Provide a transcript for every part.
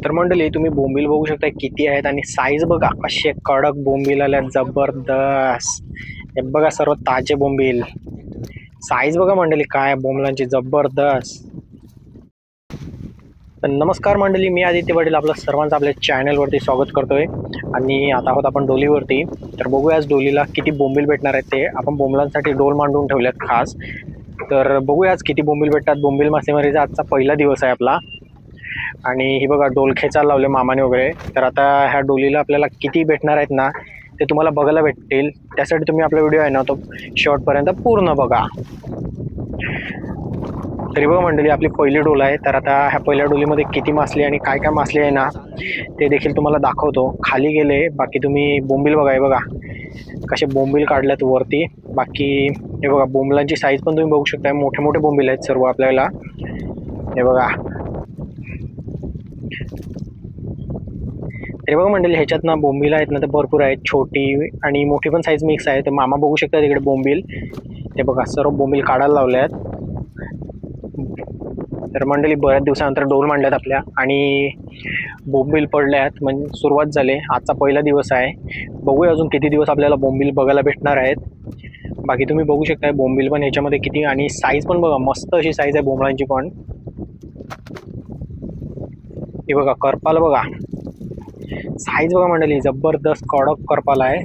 तर मंडळी तुम्ही बोंबील बघू शकता किती आहेत आणि साईज बघा कसे कडक बोंबील आल्या जबरदस्त. हे बघा सर्व ताजे बोंबील. साईज बघा मंडळी काय बोंबलांची जबरदस्त. तर नमस्कार मंडळी, मी आदित्य पाटील आपलं सर्वांचं आपल्या चॅनलवरती स्वागत करतोय. आणि आता आहोत आपण डोलीवरती. तर बघूया आज डोलीला किती बोंबील भेटणार आहेत ते. आपण बोंबलांसाठी डोल मांडून ठेवल्यात खास. तर बघूया आज किती बोंबील भेटतात. बोंबील मासेमारीचा आजचा पहिला दिवस आहे आपला. आणि ही बघा डोल खेचायला लावले मामाने वगैरे. तर आता ह्या डोलीला आपल्याला किती भेटणार आहेत ना ते तुम्हाला बघायला भेटतील. त्यासाठी तुम्ही आपला व्हिडिओ आहे ना तो शेवटपर्यंत पूर्ण बघा. तरी बघा मंडळी आपली पहिली डोल आहे. तर आता ह्या पहिल्या डोलीमध्ये किती मासली आणि काय काय मासली आहे ना ते देखील तुम्हाला दाखवतो. खाली गेले बाकी तुम्ही बोंबील बघा. हे बघा कसे बोंबील काढल्यात वरती. बाकी हे बघा बोंबलांची साईज पण तुम्ही बघू शकता. मोठे मोठे बोंबील आहेत सर्व आपल्याला. हे बघा. तरी बघा मंडळी ह्याच्यात ना बोंबील आहेत ना तर भरपूर आहेत. छोटी आणि मोठी पण साईज मिक्स आहे. तर मामा बघू शकता तिकडे बोंबील. ते बघा सर्व बोंबील काढायला लावले आहेत. तर मंडळी बऱ्याच दिवसानंतर डोल मांडल्यात आपल्या आणि बोंबील पडल्यात म्हणजे सुरुवात झाली. आजचा पहिला दिवस आहे. बघूया अजून किती दिवस आपल्याला बोंबील बघायला भेटणार आहेत. बाकी तुम्ही बघू शकता बोंबील पण ह्याच्यामध्ये किती आणि साईज पण बघा मस्त अशी साईज आहे बोंबलांची पण. हे बघा करपाल बघा साईज बघा मंडळी जबरदस्त कडक करपाल आहे.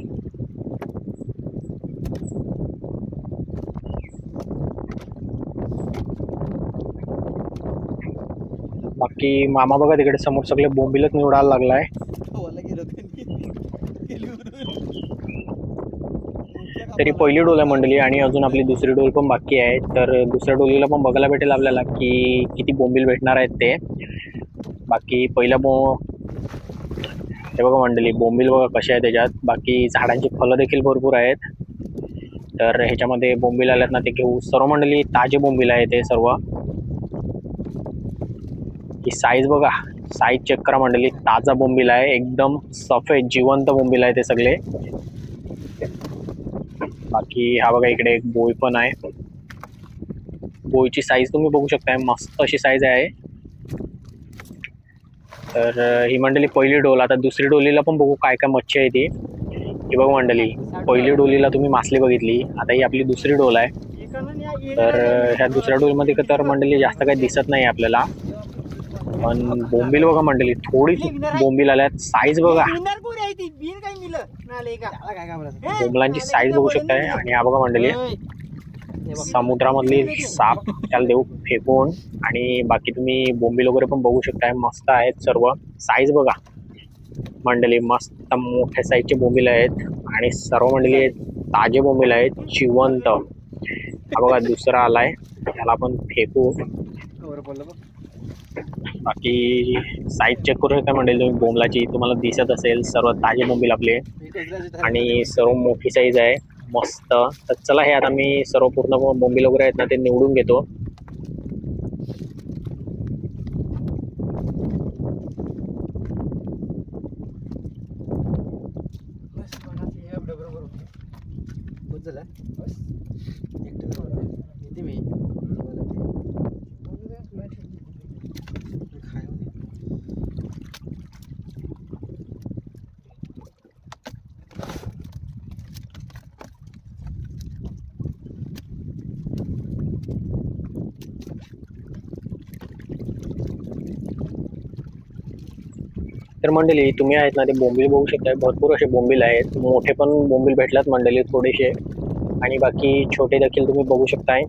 बाकी मामा बघा तिकडे समोर सगळे बोंबीलच निवडायला लागलाय. तरी पहिली डोल आहे मंडळी आणि अजून आपली दुसरी डोल पण बाकी आहे. तर दुसऱ्या डोलीला पण बघायला भेटेल आपल्याला की किती बोंबील भेटणार आहेत ते. बाकी पहिल्या हे बघा मंडळी बोंबील बघा कसे आहेत त्याच्यात. बाकी झाडांची फळं देखील भरपूर आहेत. तर ह्याच्यामध्ये बोंबील आल्यात ना ते घेऊ. सर्व मंडळी ताजे बोंबील आहे ते सर्व. ही साईज बघा साईज चेक करा मंडळी. ताजा बोंबील आहे एकदम सफेद जिवंत बोंबील आहे ते सगळे. बाकी हा बघा इकडे एक बोई पण आहे. बोईची साईज तुम्ही बघू शकता मस्त अशी साईज आहे. तर ही मंडळी पहिली डोल. आता दुसरी डोलीला पण बघू काय काय मच्छी आहे ती. ही बघू मंडळी पहिली डोलीला तुम्ही मासली बघितली. आता ही आपली दुसरी डोल आहे. तर ह्या दुसऱ्या डोलमध्ये तर मंडळी जास्त काही दिसत नाही आपल्याला. पण बोंबील बघा मंडळी थोडी बोंबील आल्यात. साईज बघा बोंबलांची साईज बघू शकताय. आणि हा बघा मंडळी समुद्रामधली साप त्याला देऊ फेकून. आणि बाकी तुम्ही बोंबील वगैरे पण बघू शकताय मस्त आहेत सर्व. साईज बघा मंडळी मस्त मोठ्या साईजचे बोंबील आहेत आणि सर्व मंडळी ताजे बोंबील आहेत जिवंत. हा बघा दुसरा आलाय त्याला आपण फेकू. बाकी साईज चेक करू शकता मंडळी तुम्ही बोंबलाची. तुम्हाला दिसत असेल सर्व ताजे बोंबील आपले आणि सर्व मोठी साईज आहे मस्त. तर चला हे आता मी सर्व पूर्ण बोंबील वगैरे आहेत ना ते निवडून घेतो. तर मंडळी तुम्ही आहेत ना ते बोंबील बघू शकताय. भरपूर असे बोंबील आहेत. मोठे पण बोंबील भेटल्यात मंडळी थोडेसे आणि बाकी छोटे देखील तुम्ही बघू शकताय.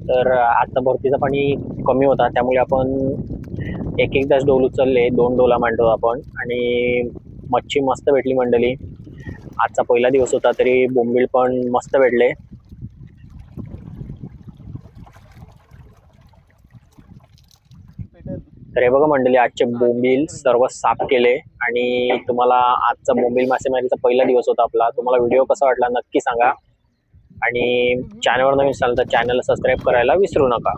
तर आता भरतीचं पाणी कमी होता त्यामुळे आपण एक एकदाच डोल उचलले. 2 डोला मांडतो आपण आणि मच्छी मस्त भेटली मंडळी. आजचा पहिला दिवस होता तरी बोंबील पण मस्त भेटले. तर हे बघा मंडळी आजचे बोंबील सर्व साफ केले. आणि तुम्हाला आजचा बोंबील मासेमारीचा पहिला दिवस होता आपला. तुम्हाला व्हिडिओ कसा वाटला नक्की सांगा. आणि चॅनलवर नवीन असाल तर चॅनलला सबस्क्राईब करायला विसरू नका.